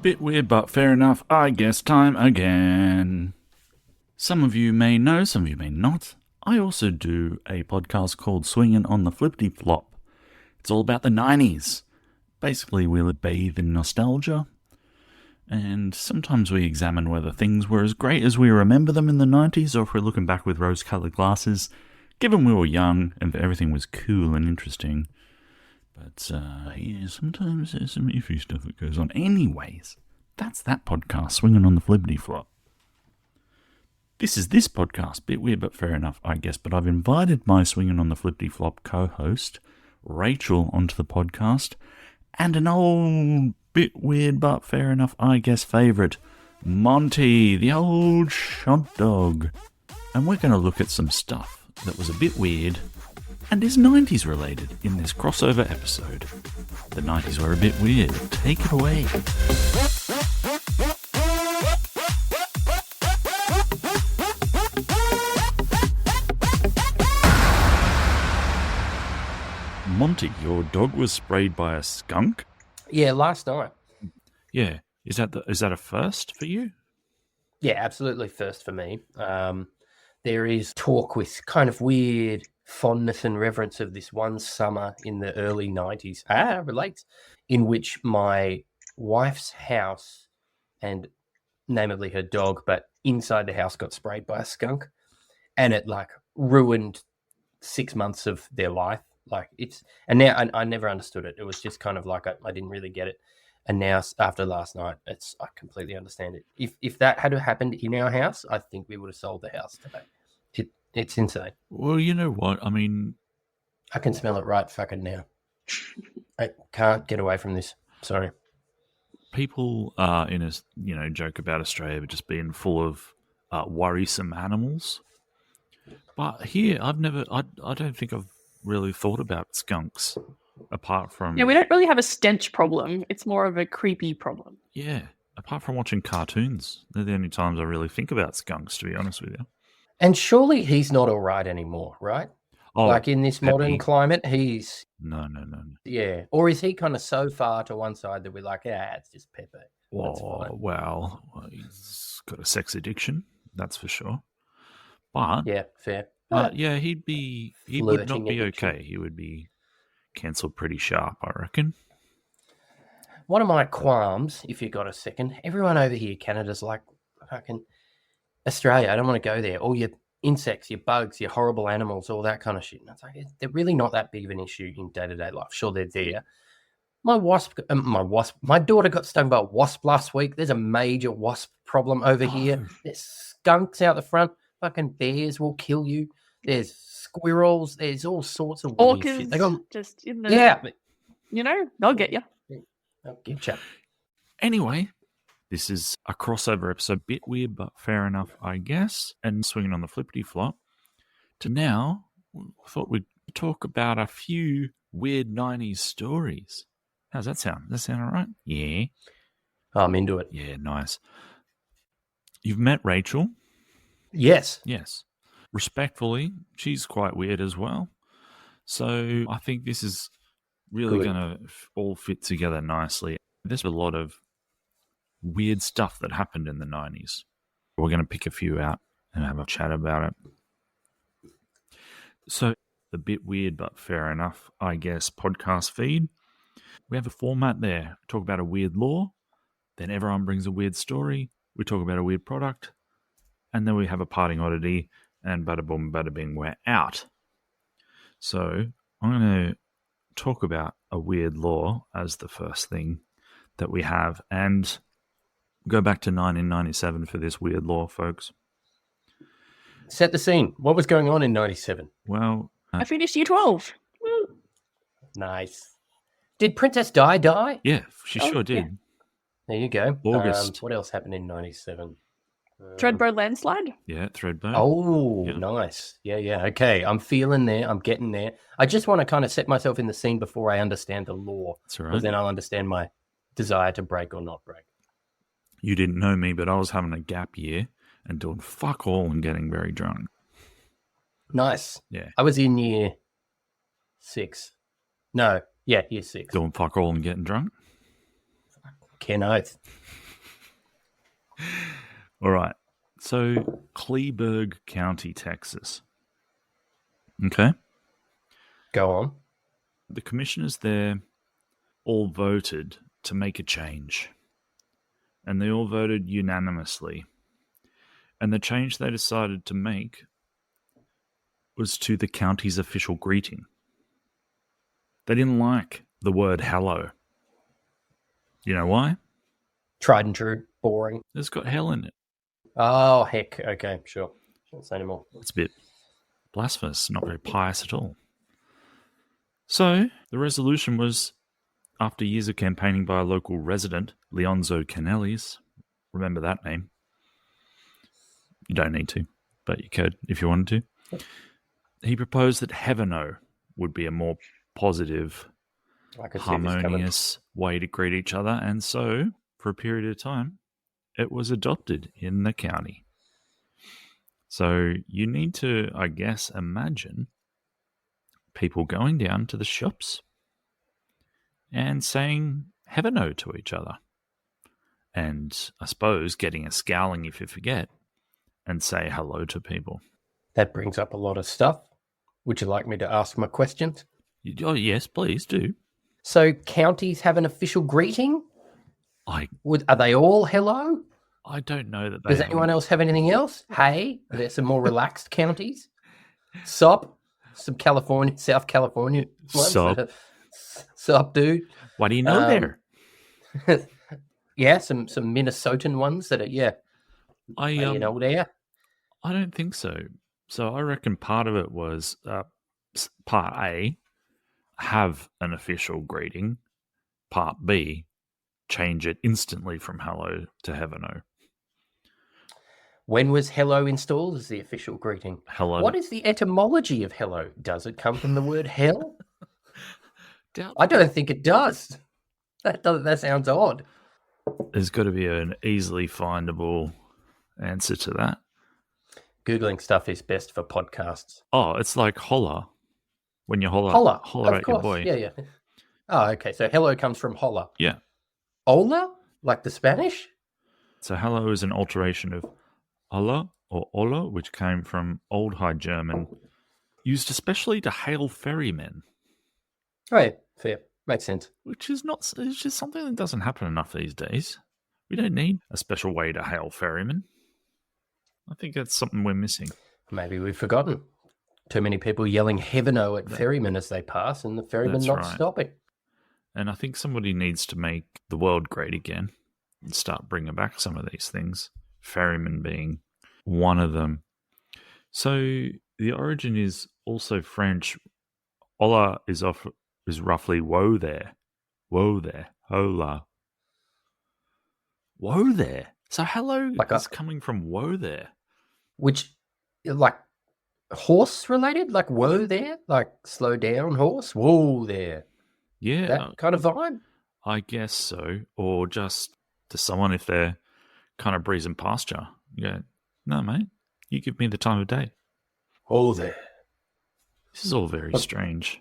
Bit weird, but fair enough, I guess. Time again. Some of you may know, some of you may not. I also do a podcast called Swinging on the Flippity Flop. It's all about the 90s. Basically, we'll bathe in nostalgia, and sometimes we examine whether things were as great as we remember them in the 90s, or if we're looking back with rose-coloured glasses, given we were young and everything was cool and interesting. But, yeah, sometimes there's some iffy stuff that goes on. Anyways, that's that podcast, Swinging on the Flippity Flop. This is this podcast, bit weird but fair enough, I guess, but I've invited my Swinging on the Flippity Flop co-host, Rachel, onto the podcast, and an old bit weird but fair enough, I guess, favourite, Monty, the old shot dog. And we're going to look at some stuff that was a bit weird and is 90s related in this crossover episode. The 90s were a bit weird. Take it away. Monty, your dog was sprayed by a skunk? Yeah, last night. Yeah. Is that a first for you? Yeah, absolutely first for me. There is talk with kind of weird fondness and reverence of this one summer in the early 90s, relates, in which my wife's house, and namely her dog, but inside the house got sprayed by a skunk, and it like ruined 6 months of their life. Like and now I never understood it. It was just kind of like I didn't really get it. And now after last night, I completely understand it. If that had happened in our house, I think we would have sold the house today. It's insane. Well, you know what? I mean, I can smell it right fucking now. I can't get away from this. Sorry. People joke about Australia just being full of worrisome animals. But here, I don't think I've really thought about skunks apart from... Yeah, we don't really have a stench problem. It's more of a creepy problem. Yeah, apart from watching cartoons. They're the only times I really think about skunks, to be honest with you. And surely he's not all right anymore, right? Oh, like in this modern climate, he's... No. Yeah. Or is he kind of so far to one side that we're like, it's just Pepe. Well, he's got a sex addiction, that's for sure. But... Yeah, fair. Yeah, he would not be okay. He would be cancelled pretty sharp, I reckon. One of my qualms, if you got a second, everyone over here, Canada's like fucking Australia. I don't want to go there. All your insects, your bugs, your horrible animals, all that kind of shit. And it's like they're really not that big of an issue in day-to-day life. Sure, they're there. My daughter got stung by a wasp last week. There's a major wasp problem over here. There's skunks out the front. Fucking bears will kill you. There's squirrels. There's all sorts of weird shit. They got just in the they'll get you. I'll get you. Anyway, this is a crossover episode, bit weird but fair enough, I guess. And swinging on the flippity flop to now, I thought we'd talk about a few weird 90s stories. How's that sound? Does that sound all right? Yeah. I'm into it. Yeah, nice. You've met Rachel. Yes. Respectfully, she's quite weird as well. So I think this is really going to all fit together nicely. There's a lot of weird stuff that happened in the 90s. We're going to pick a few out and have a chat about it. So the bit weird but fair enough, I guess, podcast feed. We have a format there. We talk about a weird law. Then everyone brings a weird story. We talk about a weird product. And then we have a parting oddity, and bada boom, bada bing, we're out. So I'm going to talk about a weird law as the first thing that we have, and go back to 1997 for this weird law, folks. Set the scene. What was going on in 97? Well... I finished year 12. Woo. Nice. Did Princess Di die? Yeah, she sure did. Yeah. There you go. August. What else happened in 97? Threadbow landslide? Yeah, Threadbow. Oh, yeah. Nice. Yeah. Okay, I'm feeling there. I'm getting there. I just want to kind of set myself in the scene before I understand the law. That's all right. Because then I'll understand my desire to break or not break. You didn't know me, but I was having a gap year and doing fuck all and getting very drunk. Nice. Yeah. I was in year 6. No. Yeah, year 6. Doing fuck all and getting drunk? Ken Oath. All right. So, Kleberg County, Texas. Okay. Go on. The commissioners there all voted to make a change. And they all voted unanimously. And the change they decided to make was to the county's official greeting. They didn't like the word hello. You know why? Tried and true. Boring. It's got hell in it. Oh, heck. Okay, sure. Shouldn't say anymore. It's a bit blasphemous, not very pious at all. So, the resolution was, after years of campaigning by a local resident, Leonzo Canellis, remember that name? You don't need to, but you could if you wanted to. He proposed that Heaveno would be a more positive, harmonious way to greet each other, and so, for a period of time, it was adopted in the county. So you need to, I guess, imagine people going down to the shops and saying Heaveno to each other. And I suppose getting a scowling if you forget and say hello to people. That brings up a lot of stuff. Would you like me to ask my questions? Oh, yes, please do. So counties have an official greeting? I Are they all hello? I don't know that they Does have anyone else have anything else? Hey, are there some more relaxed counties? Sop, some South California ones. Sop. Sop, dude. What do you know there? Yeah, some Minnesotan ones that are, there. I don't think so. So I reckon part of it was part A, have an official greeting. Part B, change it instantly from hello to Heaveno. When was hello installed as the official greeting? Hello. What is the etymology of hello? Does it come from the word hell? Doubt. I don't think it does. That sounds odd. There's got to be an easily findable answer to that. Googling stuff is best for podcasts. Oh, it's like holla. When you holler at your boy. Yeah. Oh, okay. So hello comes from holla. Yeah. Hola? Like the Spanish? So hello is an alteration of holla or olla, which came from Old High German, used especially to hail ferrymen. Oh, yeah. Fair. Makes sense. Which is not, it's just something that doesn't happen enough these days. We don't need a special way to hail ferrymen. I think that's something we're missing. Maybe we've forgotten. Too many people yelling Heaveno at ferrymen as they pass, and the ferrymen not stopping. And I think somebody needs to make the world great again and start bringing back some of these things. Ferryman being one of them. So the origin is also French. Hola is roughly woe there. Woe there. Hola. Woe there. So hello is coming from woe there. Which, like, horse related? Like, whoa there? Like, slow down horse? Whoa there. Yeah. That kind of vibe? I guess so. Or just to someone if they're kind of breezing past you. You go, no, mate, you give me the time of day. Whoa there. This is all very strange.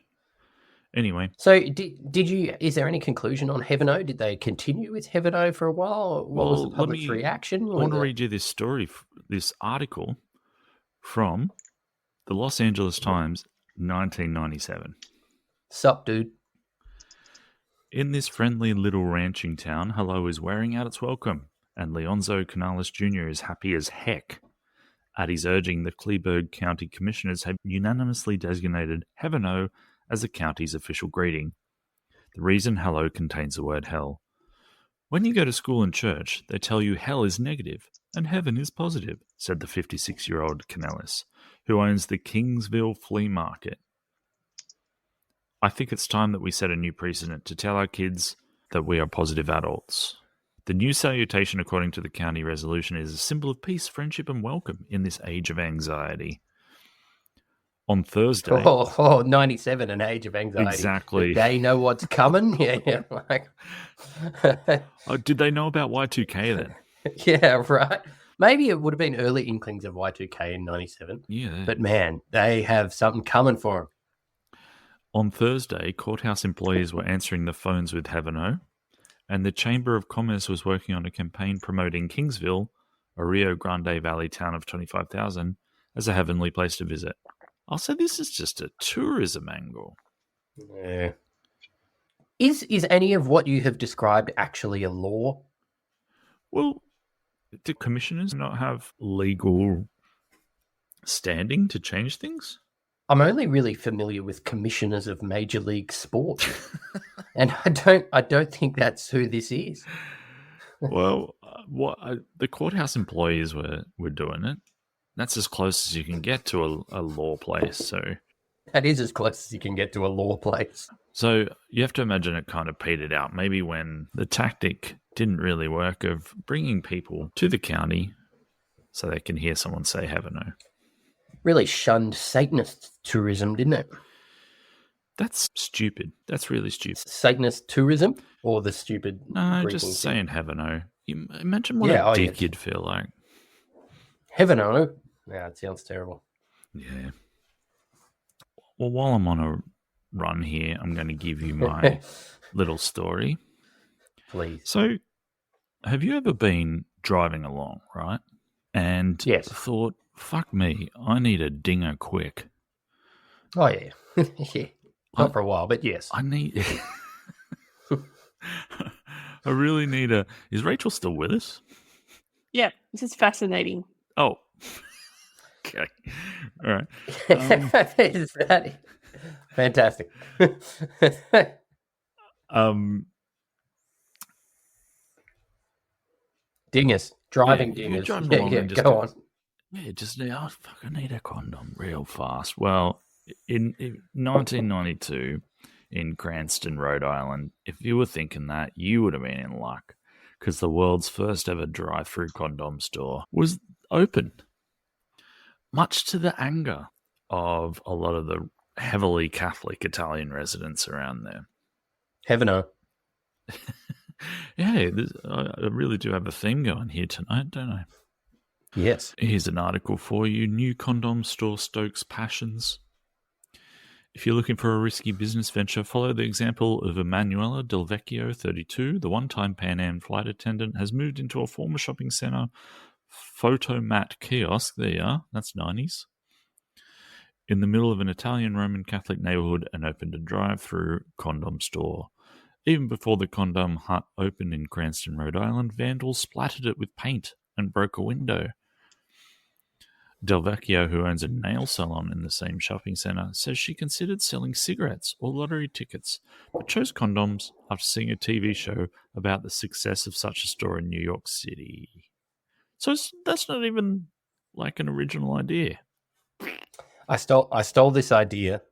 Anyway. So, is there any conclusion on Heaveno? Did they continue with Heaveno for a while? What was the public's reaction? I want to read you this story, this article from the Los Angeles Times, 1997. Sup, dude? In this friendly little ranching town, hello is wearing out its welcome, and Leonzo Canales Jr. is happy as heck. At his urging, the Kleberg County Commissioners have unanimously designated Heaveno as the county's official greeting. The reason hello contains the word hell. When you go to school and church, they tell you hell is negative and heaven is positive, said the 56-year-old Canales, who owns the Kingsville Flea Market. I think it's time that we set a new precedent to tell our kids that we are positive adults. The new salutation, according to the county resolution, is a symbol of peace, friendship, and welcome in this age of anxiety. On Thursday... 97, an age of anxiety. Exactly. Did they know what's coming? Yeah. Did they know about Y2K then? Yeah, right. Maybe it would have been early inklings of Y2K in 97. Yeah. But man, they have something coming for them. On Thursday, courthouse employees were answering the phones with Heaveno, And the Chamber of Commerce was working on a campaign promoting Kingsville, a Rio Grande Valley town of 25,000, as a heavenly place to visit. I'll say this is just a tourism angle. Yeah. Is any of what you have described actually a law? Well, do commissioners not have legal standing to change things? I'm only really familiar with commissioners of Major League Sport, and I don't think that's who this is. Well, the courthouse employees were doing it. That's as close as you can get to a law place. So That is as close as you can get to a law place. So you have to imagine it kind of petered out. Maybe when the tactic didn't really work of bringing people to the county so they can hear someone say heaven no. Really shunned Satanist tourism, didn't it? That's stupid. That's really stupid. Satanist tourism or the stupid? No, Greek just thing? saying heaven no. Imagine what Yeah, a dick you'd feel like. Heaven, oh. Yeah, it sounds terrible. Yeah. Well, while I'm on a run here, I'm going to give you my little story. Please. So, have you ever been driving along, right? And Yes. thought, fuck me, I need a dinger quick. Oh, yeah. Yeah. Not for a while, but yes. I need... I really need a... Is Rachel still with us? Yeah, this is fascinating. Oh. Okay. All right. Is that it? Fantastic. Dingers. Driving you dingers. drive Yeah, along yeah, and just go on. Yeah, just need... Oh, fuck, I need a condom real fast. Well, in 1992... in Cranston, Rhode Island, if you were thinking that, you would have been in luck, because the world's first ever drive-through condom store was open, much to the anger of a lot of the heavily Catholic Italian residents around there. Heaven, oh. Yeah, I really do have a theme going here tonight, don't I? Yes. Here's an article for you. New condom store stokes passions. If you're looking for a risky business venture, follow the example of Emanuela Del Vecchio, 32. The one-time Pan Am flight attendant has moved into a former shopping centre photomat kiosk. There you are. That's 90's. In the middle of an Italian Roman Catholic neighbourhood and opened a drive-through condom store. Even before the condom hut opened in Cranston, Rhode Island, vandals splattered it with paint and broke a window. Del Vecchio, who owns a nail salon in the same shopping centre, says she considered selling cigarettes or lottery tickets, but chose condoms after seeing a TV show about the success of such a store in New York City. So that's not even like an original idea. I stole this idea.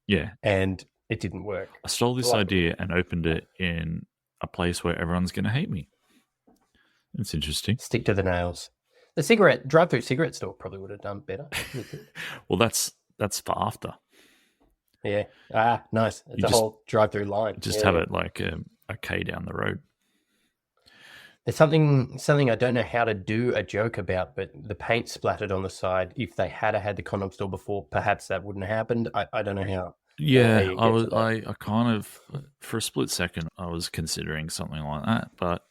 Yeah. And it didn't work. I stole this idea and opened it in a place where everyone's going to hate me. It's interesting. Stick to the nails. The drive-through cigarette store probably would have done better. Well, that's for after. Yeah. Ah, nice. It's a whole drive-through line. Just have it like a K down the road. There's something I don't know how to do a joke about, but the paint splattered on the side. If they had the condom store before, perhaps that wouldn't have happened. I don't know how. Yeah, I kind of, for a split second, I was considering something like that, but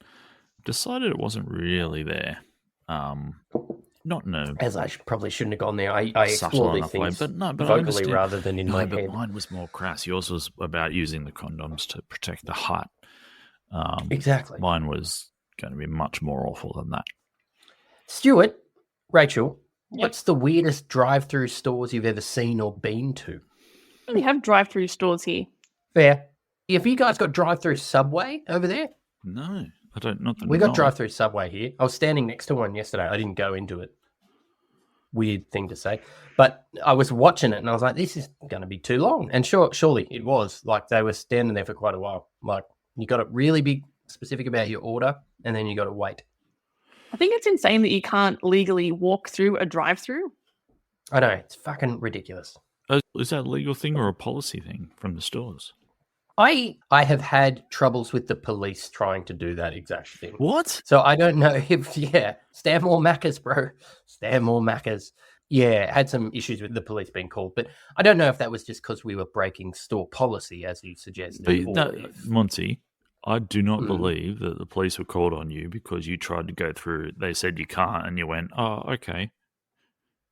decided it wasn't really there. Not no. As I probably shouldn't have gone there. I explore these things but vocally rather than in my but head. Mine was more crass. Yours was about using the condoms to protect the hut. Exactly. Mine was going to be much more awful than that. Stuart, Rachel, what's the weirdest drive-through stores you've ever seen or been to? We have drive-through stores here. Fair. Have you guys got drive-through Subway over there? No, I don't. Not that We got drive-through Subway here. I was standing next to one yesterday. I didn't go into it. Weird thing to say. But I was watching it and I was like, this is going to be too long. And surely it was. Like, they were standing there for quite a while. Like, you got to really be specific about your order and then you got to wait. I think it's insane that you can't legally walk through a drive-through. I know. It's fucking ridiculous. Is that a legal thing or a policy thing from the stores? I have had troubles with the police trying to do that exact thing. What? So I don't know if, Stanmore Maccas, bro. Stanmore Maccas. Yeah, had some issues with the police being called, but I don't know if that was just because we were breaking store policy, as you suggested. Monty, I do not Mm. believe that the police were called on you because you tried to go through. They said you can't, and you went, "Oh, okay."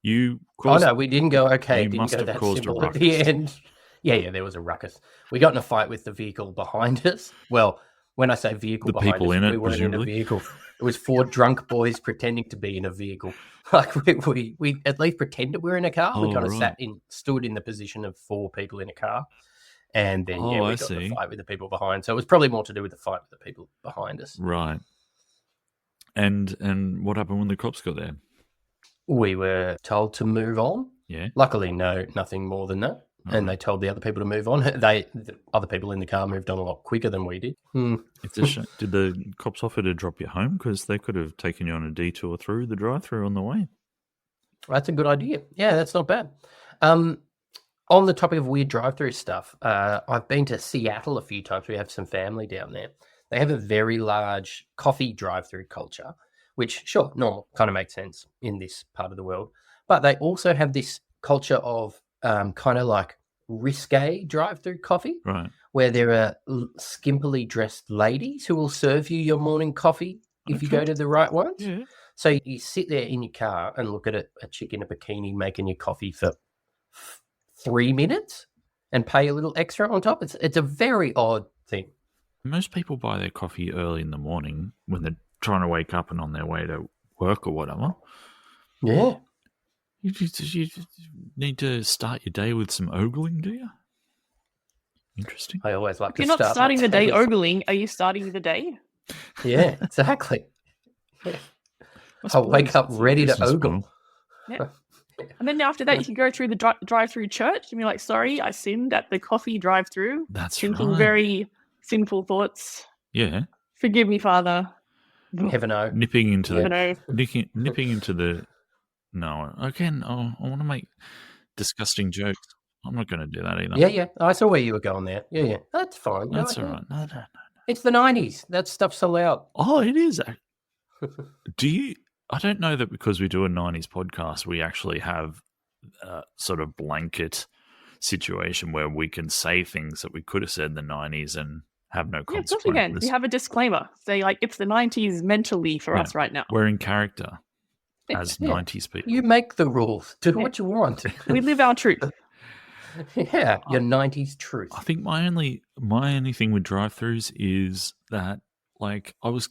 You Oh caused. no, we didn't go. Okay, You it didn't must go have that caused a simple at the ruckus. end. Yeah, there was a ruckus. We got in a fight with the vehicle behind us. Well, when I say vehicle The behind people us, in it, we weren't in a presumably? vehicle. It was four drunk boys pretending to be in a vehicle. Like we at least pretended we were in a car. We Oh, kind of right. stood in the position of four people in a car, and then Oh, we I got in a see. fight with the people behind. So it was probably more to do with the fight with the people behind us. Right. And what happened when the cops got there? We were told to move on. Yeah. Luckily, nothing more than that. And they told the other people to move on. The other people in the car moved on a lot quicker than we did. It's a shame. Did the cops offer to drop you home? Because they could have taken you on a detour through the drive-through on the way. That's a good idea. Yeah, that's not bad. On the topic of weird drive-through stuff, I've been to Seattle a few times. We have some family down there. They have a very large coffee drive-through culture, which, sure, normal, kind of makes sense in this part of the world. But they also have this culture of kind of like risque drive-through coffee, Right. where there are skimpily dressed ladies who will serve you your morning coffee if you go to the right ones. Yeah. So you sit there in your car and look at a chick in a bikini making your coffee for 3 minutes and pay a little extra on top. It's a very odd thing. Most people buy their coffee early in the morning when they're trying to wake up and on their way to work or whatever. Yeah. You need to start your day with some ogling, do you? Interesting. I always like If to you're not start starting my the day with- ogling, are you starting the day? Yeah, exactly. I I'll wake suppose up it's a ready to business ogle. model. Yeah. And then after that, you can go through the drive-through church and be like, sorry, I sinned at the coffee drive-through. That's Thinking right. very sinful thoughts. Yeah. Forgive me, Father. Heaven no. Nipping into You know, nipping into the. No, again, I want to make disgusting jokes. I'm not going to do that either. Yeah. I saw where you were going there. Yeah. That's fine. No, That's all right. No. It's the 90s. That stuff's allowed. Oh, it is. Do you? I don't know that because we do a 90s podcast, we actually have a sort of blanket situation where we can say things that we could have said in the 90s and have no yeah, of course we can. consequences. We have a disclaimer. Say, like, it's the 90s mentally for us right now. We're in character as Yeah. 90s people. You make the rules. Do what you want. We live our truth. Yeah, your 90s truth. I think my only thing with drive-throughs is that, like, I was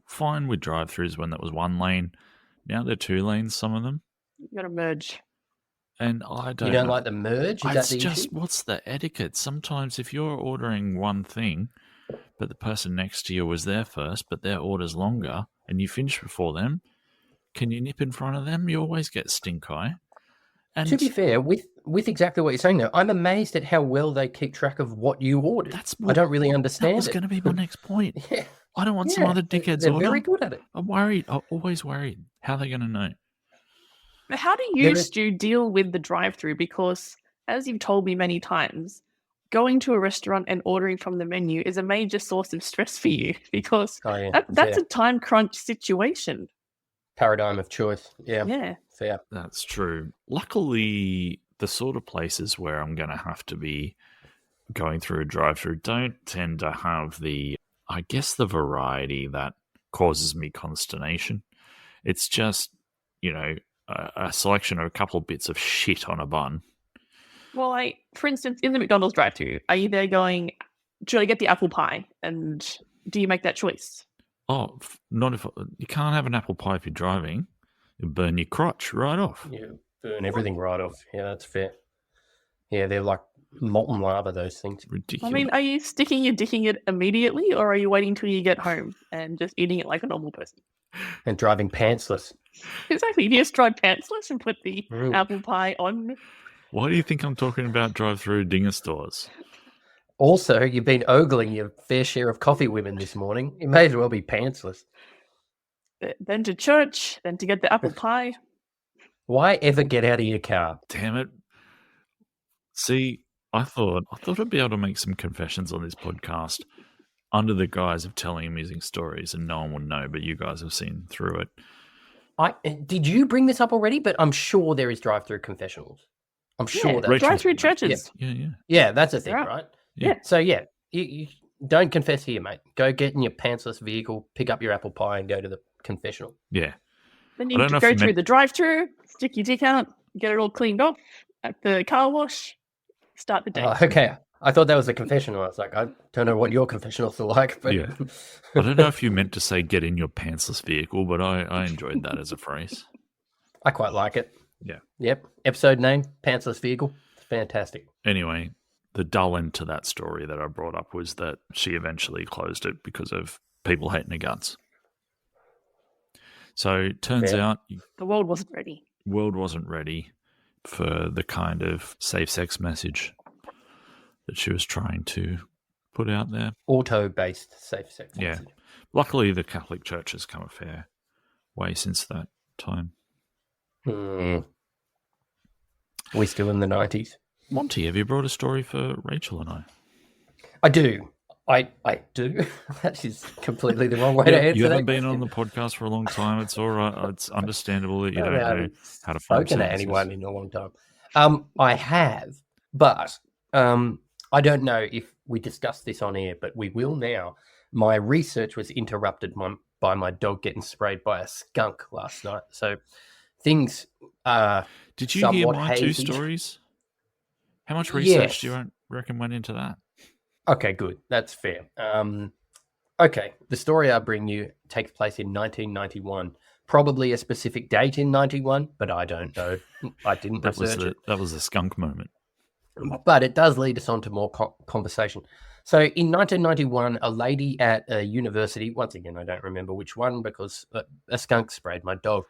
fine with drive-throughs when that was one lane. Now they're 2 lanes, some of them, You gotta merge. and I don't. You don't know. like the merge? Is It's that the just issue? what's the etiquette? Sometimes if you're ordering one thing, but the person next to you was there first, but their order's longer, and you finish before them, can you nip in front of them? You always get stink eye. And To be fair, with exactly what you're saying, though, I'm amazed at how well they keep track of what you ordered. I don't really That understand was it. going to be my next point. Yeah. I don't want some other dickheads They're order. very good at it. I'm worried. I'm always worried. How are they going to know? But how do There you, is- Stu, deal with the drive-through? Because, as you've told me many times, going to a restaurant and ordering from the menu is a major source of stress for you because Oh, yeah. that's fair. a time crunch situation. Paradigm of choice. Yeah, Yeah. fair. That's true. Luckily, the sort of places where I'm going to have to be going through a drive-through don't tend to have the variety that causes me consternation. It's just, a selection of a couple of bits of shit on a bun. Well, for instance, in the McDonald's drive-through, are you there going, should I get the apple pie? And do you make that choice? Oh, not if you can't have an apple pie if you're driving. You'll burn your crotch right off. Yeah, burn everything right off. Yeah, that's fair. Yeah, they're like molten lava, those things. Ridiculous. I mean, are you sticking your dick in it immediately, or are you waiting till you get home and just eating it like a normal person? And driving pantsless. Exactly. Do you just try pantsless and put the Mm. apple pie on? Why do you think I'm talking about drive-through dinger stores? Also, you've been ogling your fair share of coffee women this morning. You may as well be pantsless. Then to church, then to get the apple pie. Why ever get out of your car? Damn it. See, I thought I'd be able to make some confessions on this podcast under the guise of telling amusing stories, and no one would know, but you guys have seen through it. Did you bring this up already? But I'm sure there is drive-through confessionals. I'm sure Yeah, that drive-through churches. Yeah. Yeah, that's a thing, Yeah. right? Yeah. So yeah, you don't confess here, mate. Go get in your pantsless vehicle, pick up your apple pie, and go to the confessional. Yeah. Then I you don't know if go you through meant- the drive-through, stick your dick out, get it all cleaned off at the car wash, start the day. Oh, okay. I thought that was a confessional. I was like, I don't know what your confessionals are like, but Yeah. I don't know if you meant to say get in your pantsless vehicle, but I enjoyed that as a phrase. I quite like it. Yeah. Yep. Episode name, Pantsless Vehicle. Fantastic. Anyway, the dull end to that story that I brought up was that she eventually closed it because of people hating her guts. So turns Fair. out The world wasn't ready. world wasn't ready for the kind of safe sex message that she was trying to put out there. Auto-based safe sex. Yeah. message. Luckily, the Catholic Church has come a fair way since that time. Hmm. We still in the 90s? Monty, have you brought a story for Rachel and I? I do. I do. That is completely the wrong way to Yeah, answer you haven't that been on question. the podcast for a long time. It's all right. It's understandable that you I don't know haven't how to form spoken to sentences. anyone in a long time. I have, but I don't know if we discussed this on air, but we will now. My research was interrupted by my dog getting sprayed by a skunk last night. So things Did you hear somewhat my two hazy. stories? How much research do Yes. you reckon went into that? Okay, good. That's fair. Okay, the story I bring you takes place in 1991. Probably a specific date in 91, but I don't know. I didn't That was research it. that was a skunk moment. But it does lead us on to more conversation. So in 1991, a lady at a university, once again, I don't remember which one because a skunk sprayed my dog,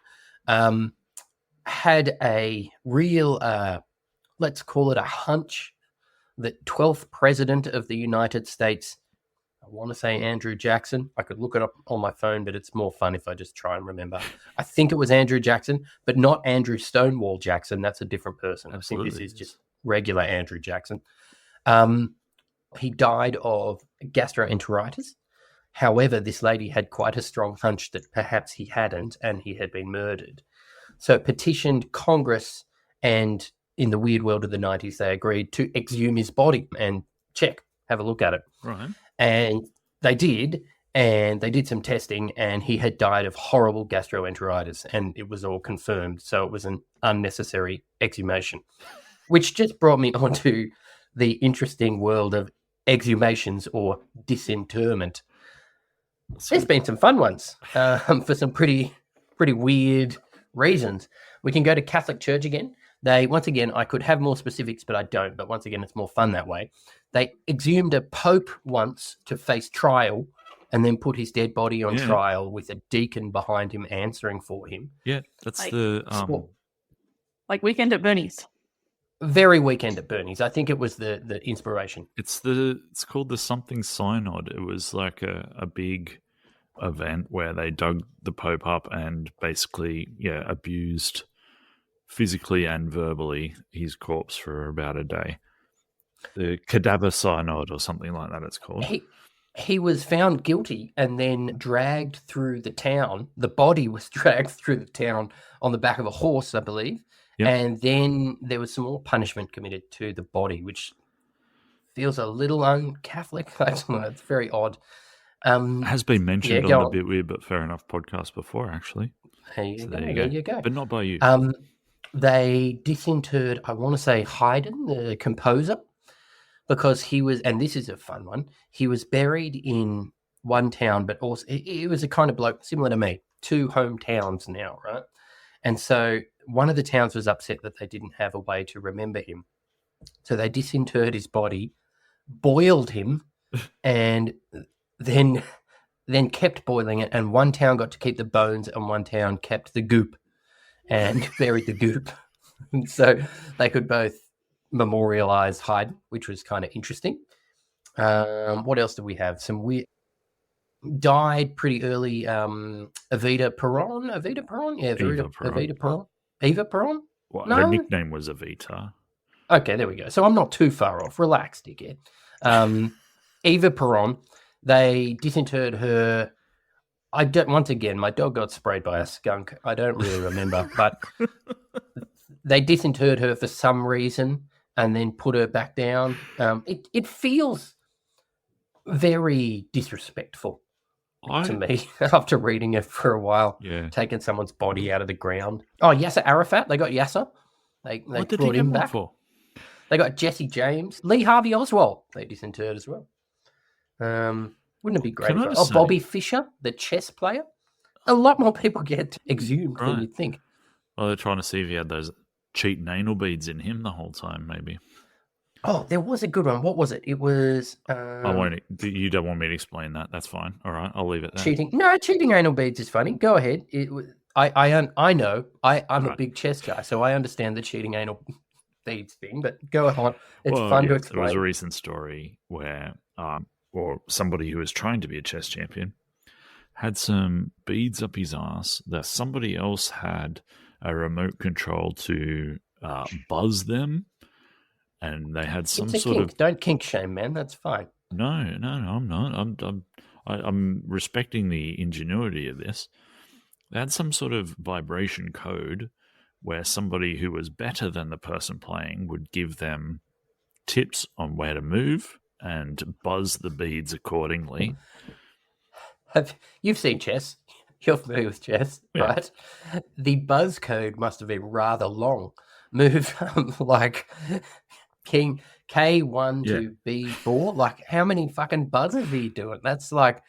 had a real, let's call it a hunch, that 12th president of the United States, I want to say Andrew Jackson. I could look it up on my phone, but it's more fun if I just try and remember. I think it was Andrew Jackson, but not Andrew Stonewall Jackson. That's a different person. I think this is just regular Andrew Jackson. He died of gastroenteritis. However, this lady had quite a strong hunch that perhaps he hadn't and he had been murdered. So petitioned Congress, and in the weird world of the 90s, they agreed to exhume his body and have a look at it. Right. And they did, and they did some testing, and he had died of horrible gastroenteritis, and it was all confirmed. So it was an unnecessary exhumation, which just brought me onto the interesting world of exhumations or disinterment. There's been some fun ones for some pretty weird reasons. We can go to Catholic Church again. They, once again, I could have more specifics, but I don't. But once again, it's more fun that way. They exhumed a pope once to face trial and then put his dead body on trial with a deacon behind him answering for him. Yeah, that's Like- the Like Weekend at Bernie's. Very Weekend at Bernie's. I think it was the inspiration. it's called the something synod. It was like a big event where they dug the Pope up and basically abused physically and verbally his corpse for about a day. The cadaver synod or something like that it's called. He was found guilty and then dragged through the town. The body was dragged through the town on the back of a horse, I believe. Yep. And then there was some more punishment committed to the body, which feels a little un-Catholic. I don't know. It's very odd. Has been mentioned go on the on. Bit Weird But Fair Enough podcast before, actually. There you So go. there you go. But not by you. They disinterred, I want to say, Haydn, the composer, because he was, and this is a fun one, he was buried in one town, but also he was a kind of bloke similar to me, two hometowns now, right? And so one of the towns was upset that they didn't have a way to remember him. So they disinterred his body, boiled him, and then kept boiling it. And one town got to keep the bones and one town kept the goop and buried the goop. And so they could both memorialize Haydn, which was kind of interesting. What else do we have? Some weird... Died pretty early. Evita Peron? Yeah, Eva Peron. Eva Peron? Well, No. her nickname was Evita. Okay, there we go. So I'm not too far off. Relax, dickhead. Eva Peron, they disinterred her. Once again, my dog got sprayed by a skunk. I don't really remember, but they disinterred her for some reason and then put her back down. It feels very disrespectful to I me after reading it for a while. yeah. Taking someone's body out of the ground. Oh, Yasser Arafat. They got Yasser. They What did he brought get him more back. for? They got Jesse James. Lee Harvey Oswald. They disinterred as well. Wouldn't it be great? Can I If, just say- Bobby Fischer, the chess player. A lot more people get exhumed than Right. you'd think. Well, they're trying to see if he had those cheating anal beads in him the whole time, maybe. Oh, there was a good one. What was it? It was I won't. You don't want me to explain that. That's fine. All right, I'll leave it there. cheating. No, cheating anal beads is funny. Go ahead. It was. I know. I'm a Right. big chess guy, so I understand the cheating anal beads thing. But go on. It's Well, fun to yes, there was a explain. recent story where, or somebody who was trying to be a chess champion had some beads up his ass that somebody else had a remote control to buzz them, and they had some It's a sort kink. of Don't kink shame, man. That's fine. no, I'm not. I'm respecting the ingenuity of this. They had some sort of vibration code where somebody who was better than the person playing would give them tips on where to move and buzz the beads accordingly. You've seen chess. You're familiar with chess, Yeah. right? The buzz code must have been rather long. Move like King K1 Yeah. to B4. Like, how many fucking buzzers are you doing? That's like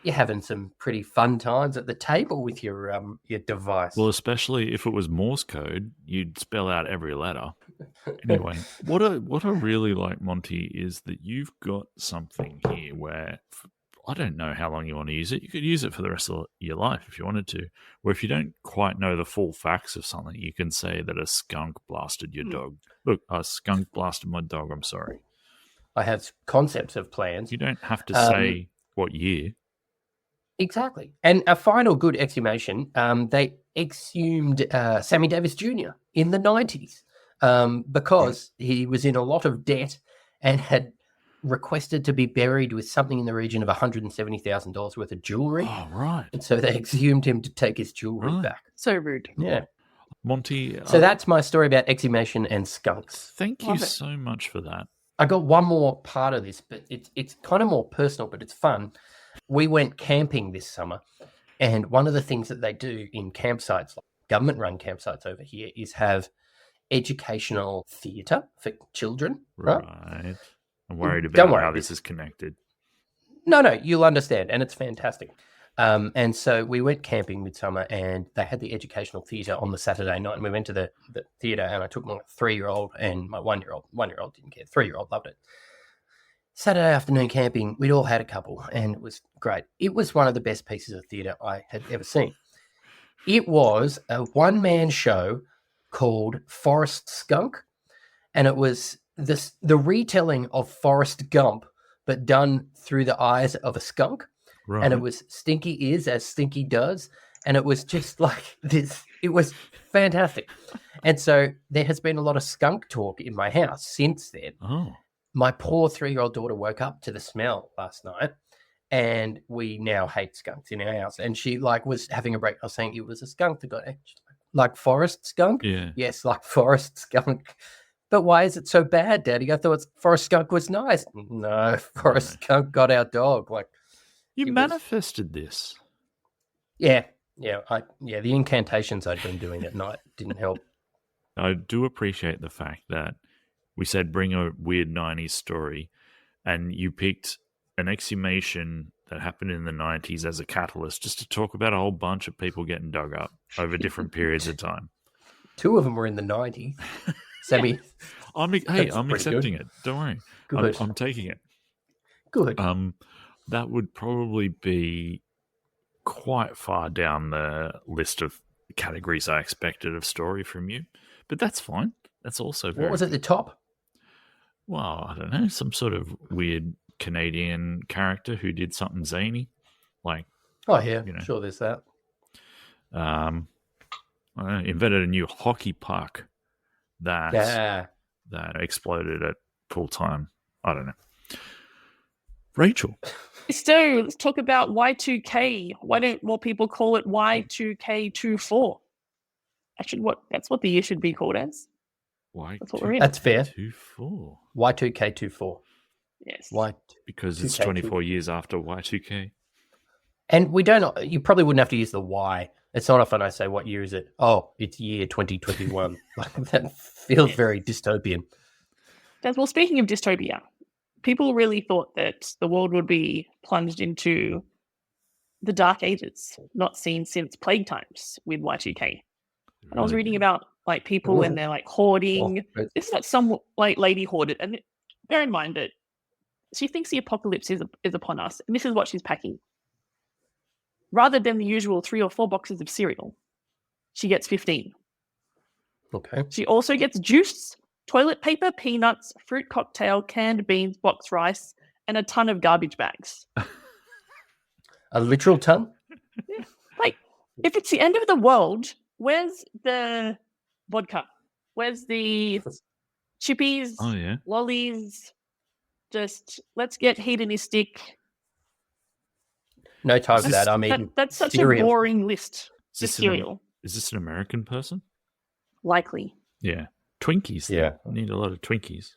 you're having some pretty fun times at the table with your device. Well, especially if it was Morse code, you'd spell out every letter. Anyway, what I really like, Monty, is that you've got something here where I don't know how long you want to use it. You could use it for the rest of your life if you wanted to. Or if you don't quite know the full facts of something, you can say that a skunk blasted your dog. Look, a skunk blasted my dog. I'm sorry. I have concepts of plans. You don't have to say what year. Exactly. And a final good exhumation, they exhumed Sammy Davis Jr. in the 90s because he was in a lot of debt and had requested to be buried with something in the region of $170,000 worth of jewelry. Oh, right. And so they exhumed him to take his jewelry Right. back. So rude. Yeah. Monty, So that's my story about exhumation and skunks. thank you Love it. so much for that. I got one more part of this, but it's kind of more personal, but it's fun. We went camping this summer, and one of the things that they do in campsites, like government-run campsites over here, is have educational theatre for children. Right? Right. I'm worried Don't about worry, how this is connected. No, you'll understand, and it's fantastic. And so we went camping midsummer, and they had the educational theatre on the Saturday night, and we went to the theatre, and I took my 3-year-old and my 1-year-old. 1-year-old didn't care. 3-year-old loved it. Saturday afternoon camping, we'd all had a couple, and it was great. It was one of the best pieces of theatre I had ever seen. It was a one-man show called Forrest Skunk, and it was the retelling of Forrest Gump, but done through the eyes of a skunk. Right. And it was Stinky is as Stinky does. And it was just like this. It was fantastic. And so there has been a lot of skunk talk in my house since then. Oh. My poor 3-year-old daughter woke up to the smell last night, and we now hate skunks in our house. And she was having a break. I was saying it was a skunk that got like Forrest Skunk. Yeah. Yes, like Forrest Skunk. But why is it so bad, Daddy? I thought Forrest Skunk was nice. No, Forrest Skunk got our dog. You It was- manifested this. Yeah. The incantations I'd been doing at night didn't help. I do appreciate the fact that we said bring a weird 90s story, and you picked an exhumation that happened in the 90s as a catalyst just to talk about a whole bunch of people getting dug up over different periods of time. 2 of them were in the 90s. Sammy, I'm That's pretty accepting it. Don't worry. Good. I'm taking it. Good. That would probably be quite far down the list of categories I expected of story from you, but that's fine. That's also very What was at the top? well, I don't know, some sort of weird Canadian character who did something zany, like Oh, yeah. You know. Sure, there's that. I don't know, invented a new hockey puck that Yeah. exploded at full time. I don't know. Rachel, So let's talk about Y2K. Why don't more people call it Y2K24? Actually, that's what the year should be called as. why That's what we're in. That's fair. 2-4? Y2K24. Yes. Why? Because it's 2K. 24 years after Y2K. And we don't. You probably wouldn't have to use the Y. It's not often I say, "What year is it?" Oh, it's year 2021. Like that feels very dystopian. Well, speaking of dystopia, people really thought that the world would be plunged into the dark ages, not seen since plague times with Y2K. And I was reading about like people when they're like hoarding. This is like some like lady hoarded, and bear in mind that she thinks the apocalypse is upon us, and this is what she's packing. Rather than the usual 3 or 4 boxes of cereal, she gets 15. Okay. She also gets juice, toilet paper, peanuts, fruit cocktail, canned beans, box rice, and a ton of garbage bags. A literal ton? Yeah. Like, if it's the end of the world, where's the vodka? Where's the chippies, Oh, yeah. lollies? Just, let's get hedonistic. No time for that. I mean, that's such cereal. a boring list. The cereal. Is this an American person? Likely. Yeah. Twinkies. Yeah. I need a lot of Twinkies.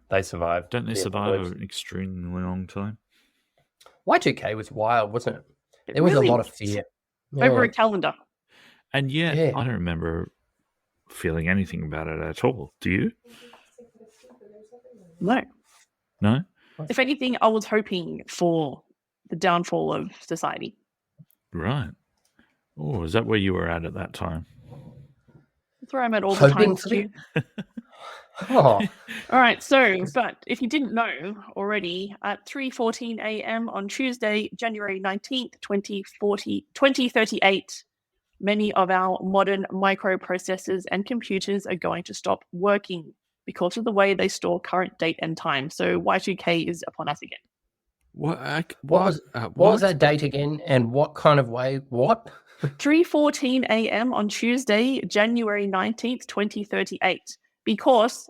They survive. Don't they survive an extremely long time? Y2K was wild, wasn't it? It There was really a lot of fear. over a calendar. And yet, I don't remember feeling anything about it at all. Do you? No. No? If anything, I was hoping for the downfall of society. Right. Oh, is that where you were at that time? That's where I'm at all the time, Stu. Oh. All right, so, but if you didn't know already, at 3:14 a.m. on Tuesday, January 19th, 2038, many of our modern microprocessors and computers are going to stop working because of the way they store current date and time. So Y2K is upon us again. What was that date again? And what kind of way? What? 3:14 a.m. on Tuesday, January 19th, 2038. Because,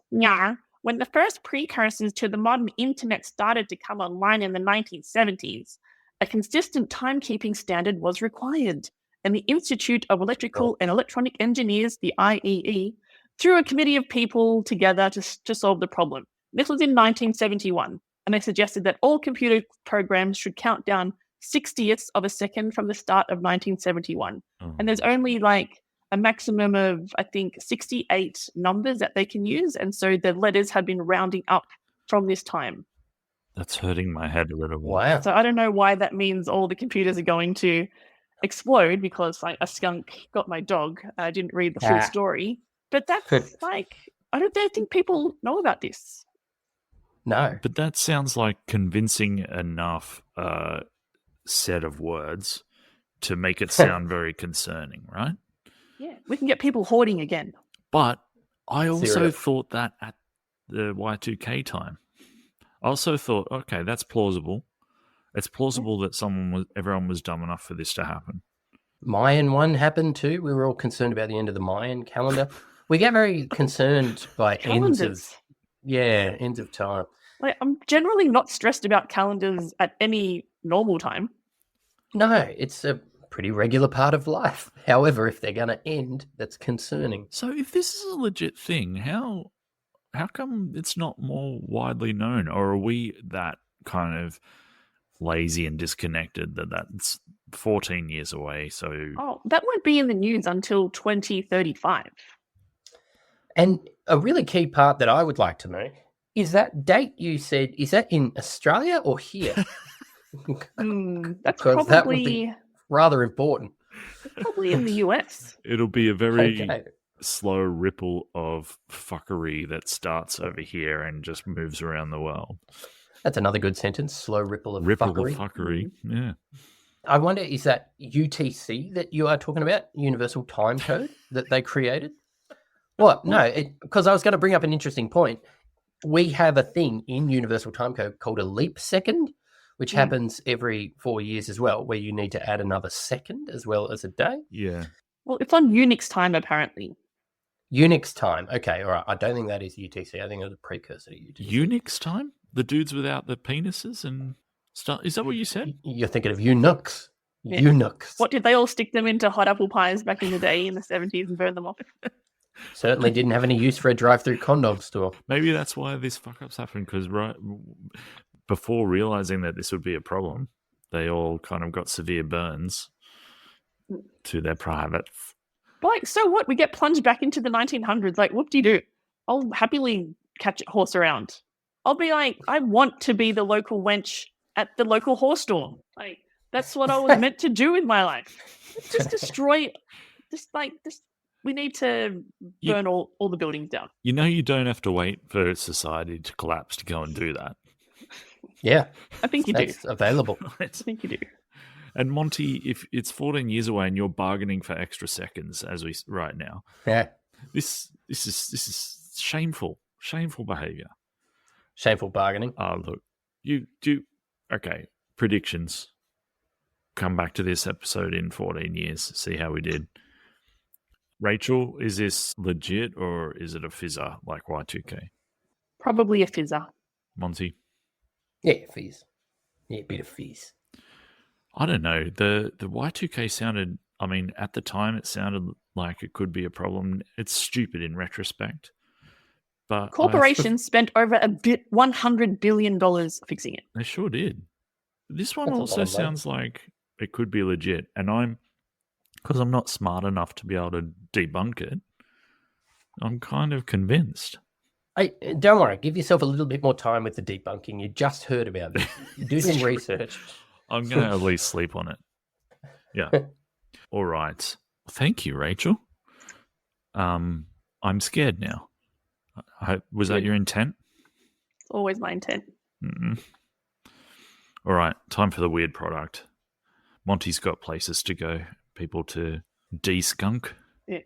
when the first precursors to the modern internet started to come online in the 1970s, a consistent timekeeping standard was required, and the Institute of Electrical and Electronic Engineers, the IEE, threw a committee of people together to solve the problem. This was in 1971, and they suggested that all computer programs should count down 60ths of a second from the start of 1971. And there's only like a maximum of, I think, 68 numbers that they can use. And so the letters had been rounding up from this time. That's hurting my head a little bit. Wow. So I don't know why that means all the computers are going to explode because like a skunk got my dog. I didn't read the full story. But that's like, I don't think people know about this. No. But that sounds like convincing enough set of words to make it sound very concerning, right? Yeah, we can get people hoarding again. But I also thought that at the Y2K time. I also thought, okay, that's plausible. It's plausible that everyone was dumb enough for this to happen. Mayan one happened too. We were all concerned about the end of the Mayan calendar. We get very concerned by ends of time. Like, I'm generally not stressed about calendars at any normal time. No, it's a pretty regular part of life. However, if they're going to end, that's concerning. So if this is a legit thing, how come it's not more widely known? Or are we that kind of lazy and disconnected that that's 14 years away? So that won't be in the news until 2035. And a really key part that I would like to know is that date you said, is that in Australia or here? That's probably that would be rather important. Probably in the US. It'll be a very slow ripple of fuckery that starts over here and just moves around the world. That's another good sentence. Slow ripple of fuckery. Of fuckery, yeah. I wonder, is that UTC that you are talking about? Universal Time Code that they created? What? No, because I was going to bring up an interesting point. We have a thing in Universal Time Code called a leap second, which happens every 4 years as well, where you need to add another second as well as a day. Yeah. Well, it's on Unix time, apparently. Unix time. Okay, all right. I don't think that is UTC. I think it was a precursor to UTC. Unix time? The dudes without the penises and stuff? Is that what you said? You're thinking of eunuchs. Yeah. Eunuchs. What, did they all stick them into hot apple pies back in the day in the 70s and burn them off? Certainly didn't have any use for a drive-through condom store. Maybe that's why this fuck-up's happened, because before realizing that this would be a problem, they all kind of got severe burns to their privates. But like, so what? We get plunged back into the 1900s. Like, whoop-de-doo. I'll happily catch a horse around. I'll be like, I want to be the local wench at the local horse store. Like, that's what I was meant to do in my life. Just destroy, we need to burn all the buildings down. You know, you don't have to wait for society to collapse to go and do that. Yeah. I think you do. That's available. I think you do. And Monty, if it's 14 years away and you're bargaining for extra seconds as we right now, Yeah. this is shameful behavior. Shameful bargaining. Oh, look, you do. Okay, predictions. Come back to this episode in 14 years, see how we did. Rachel, is this legit or is it a fizzer like Y2K? Probably a fizzer. Monty? Yeah, fizz. Yeah, a bit of fizz. I don't know. The Y2K sounded, I mean, at the time it sounded like it could be a problem. It's stupid in retrospect. But corporations spent over $100 billion fixing it. They sure did. This one That's also sounds like it could be legit. And because I'm not smart enough to be able to debunk it, I'm kind of convinced. Don't worry. Give yourself a little bit more time with the debunking. You just heard about it. Do some research. I'm going to at least sleep on it. Yeah. All right. Thank you, Rachel. I'm scared now. Was that your intent? It's always my intent. Mm-mm. All right. Time for the weird product. Monty's got places to go. People to de-skunk. Yeah.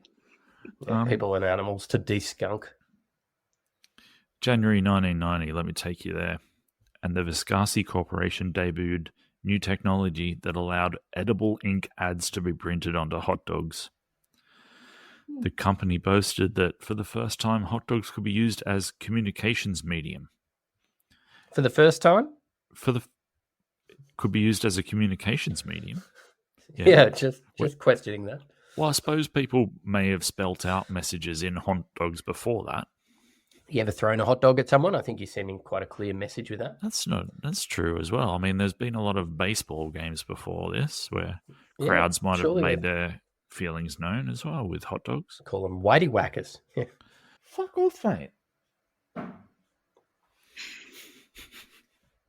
People and animals to de-skunk. January 1990, let me take you there. And the Viscasi Corporation debuted new technology that allowed edible ink ads to be printed onto hot dogs. The company boasted that for the first time, hot dogs could be used as communications medium. For the first time? Could be used as a communications medium. Yeah, just questioning that. Well, I suppose people may have spelt out messages in hot dogs before that. You ever thrown a hot dog at someone? I think you're sending quite a clear message with that. That's true as well. I mean, there's been a lot of baseball games before this where crowds might have made their feelings known as well with hot dogs. Call them whitey whackers. Yeah. Fuck off, mate.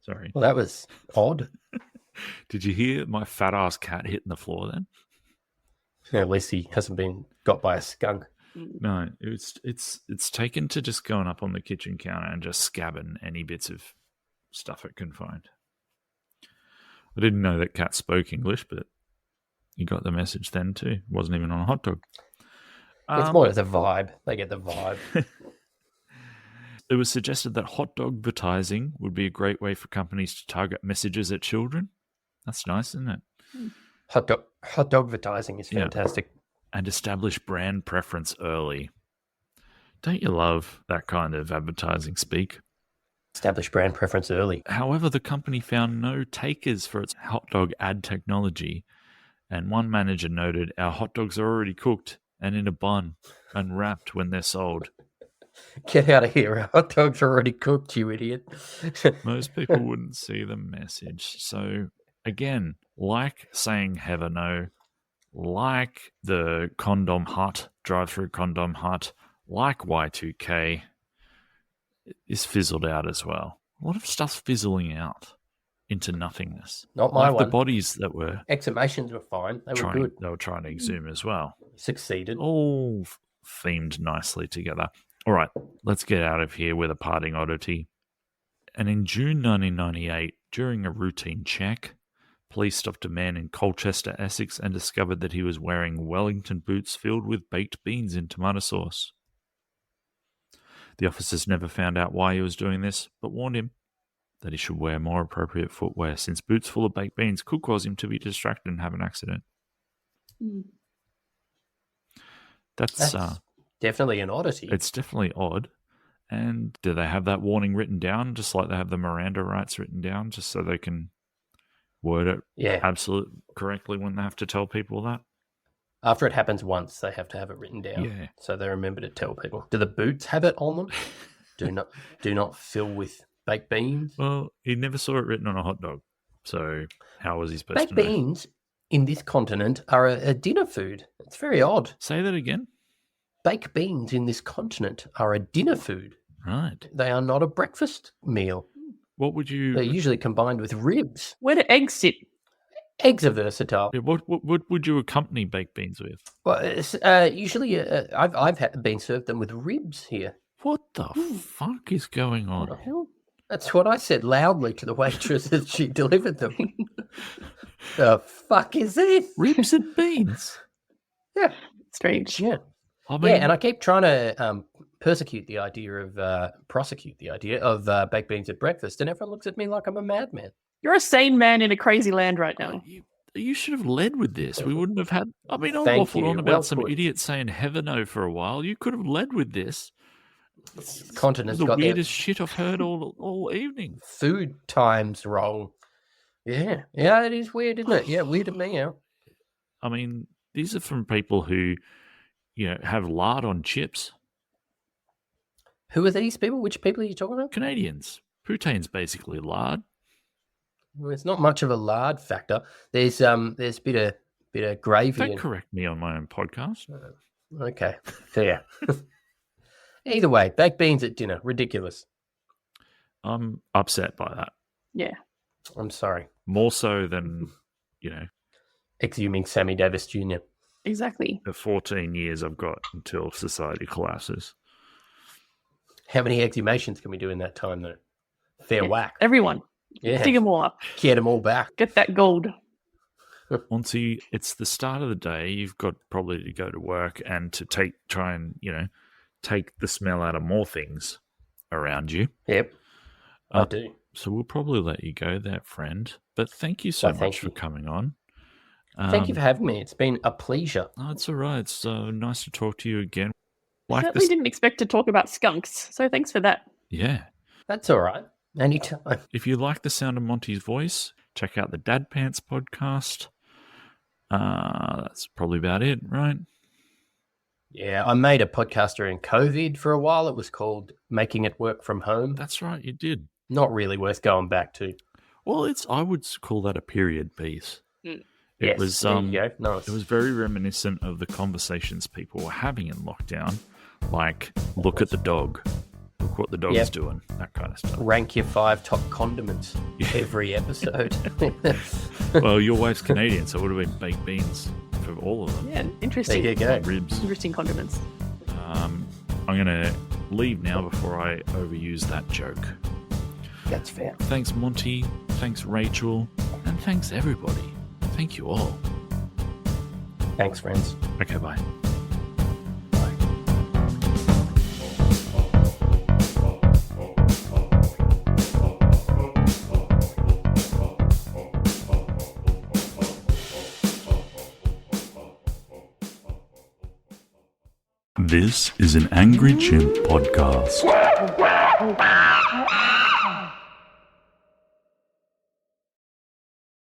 Sorry. Well, that was odd. Did you hear my fat ass cat hitting the floor then? At least he hasn't been got by a skunk. No, it's taken to just going up on the kitchen counter and just scabbing any bits of stuff it can find. I didn't know that cat spoke English, but you got the message then too. It wasn't even on a hot dog. It's more of the vibe. They get the vibe. It was suggested that hot dog advertising would be a great way for companies to target messages at children. That's nice, isn't it? Hot dog advertising is fantastic. And establish brand preference early. Don't you love that kind of advertising speak? Establish brand preference early. However, the company found no takers for its hot dog ad technology, and one manager noted, "Our hot dogs are already cooked and in a bun and wrapped when they're sold." Get out of here. Our hot dogs are already cooked, you idiot. Most people wouldn't see the message. So, again, like saying heaven no, like the Condom Hut, drive-through Condom Hut, like Y2K, is fizzled out as well. A lot of stuff's fizzling out into nothingness. Not my one. The bodies that were... Exhumations were fine. They were good. They were trying to exhume as well. Succeeded. All themed nicely together. All right, let's get out of here with a parting oddity. And in June 1998, during a routine check, police stopped a man in Colchester, Essex, and discovered that he was wearing Wellington boots filled with baked beans in tomato sauce. The officers never found out why he was doing this, but warned him that he should wear more appropriate footwear, since boots full of baked beans could cause him to be distracted and have an accident. That's definitely an oddity. It's definitely odd. And do they have that warning written down, just like they have the Miranda rights written down, just so they can word it absolutely correctly when they have to tell people that? After it happens once, they have to have it written down, so they remember to tell people. Do the boots have it on them? Do not fill with baked beans. Well, he never saw it written on a hot dog. So how was he supposed Baked to know? beans in this continent are a dinner food. It's very odd. Say that again? Baked beans in this continent are a dinner food. Right. They are not a breakfast meal. What would you... They're usually combined with ribs. Where do eggs sit? Eggs are versatile. Yeah, what would you accompany baked beans with? Well, usually I've been served them with ribs here. What the fuck is going What on? the hell? That's what I said loudly to the waitress as she delivered them. The fuck is this? Ribs and beans? Yeah. Strange. Yeah. I mean, Yeah, and I keep trying to prosecute the idea of baked beans at breakfast, and everyone looks at me like I'm a madman. You're a sane man in a crazy land right now. you should have led with this. We wouldn't have had... I mean, I Thank waffled you. on about Well some put. idiot saying heaven no for a while. You could have led with this. This continent's The got their weirdest shit I've heard all evening. food times wrong. Yeah. Yeah, it is weird, isn't it? Yeah, weird to me, yeah. I mean, these are from people who, have lard on chips. Who are these people? Which people are you talking about? Canadians. Poutine's basically lard. Well, it's not much of a lard factor. There's a bit of gravy. Don't correct me on my own podcast. Okay, fair. Either way, baked beans at dinner, ridiculous. I'm upset by that. Yeah. I'm sorry. More so than, Exhuming Sammy Davis Jr. Exactly. the 14 years I've got until society collapses. How many exhumations can we do in that time, though? Fair Yeah. whack. Everyone. Yeah, Dig them all up. get them all back. Get that gold. Monty, it's the start of the day. You've got probably to go to work and to try and take the smell out of more things around you. Yep, I do. So we'll probably let you go there, friend. But thank you so Oh, thank much you. for coming on. Thank you for having me. It's been a pleasure. Oh, it's all right. It's nice to talk to you again. Certainly didn't expect to talk about skunks, so thanks for that. Yeah. That's all right. Anytime. If you like the sound of Monty's voice, check out the Dad Pants podcast. That's probably about it, right? Yeah, I made a podcast during COVID for a while. It was called Making It Work From Home. That's right, you did. Not really worth going back to. Well, I would call that a period piece. Mm. It Yes, was there you go. Nice. It was very reminiscent of the conversations people were having in lockdown, like look at the dog, look what the dog's Yep. doing, that kind of stuff. Rank your 5 top condiments Yeah. every episode. Well, your wife's Canadian, so it would have been baked beans for all of them. Yeah, there interesting. you go. Ribs. Interesting condiments. I'm going to leave now before I overuse that joke. That's fair. Thanks, Monty. Thanks, Rachel. And thanks, everybody. Thank you all. Thanks, friends. Okay, bye. This is an Angry Chimp podcast.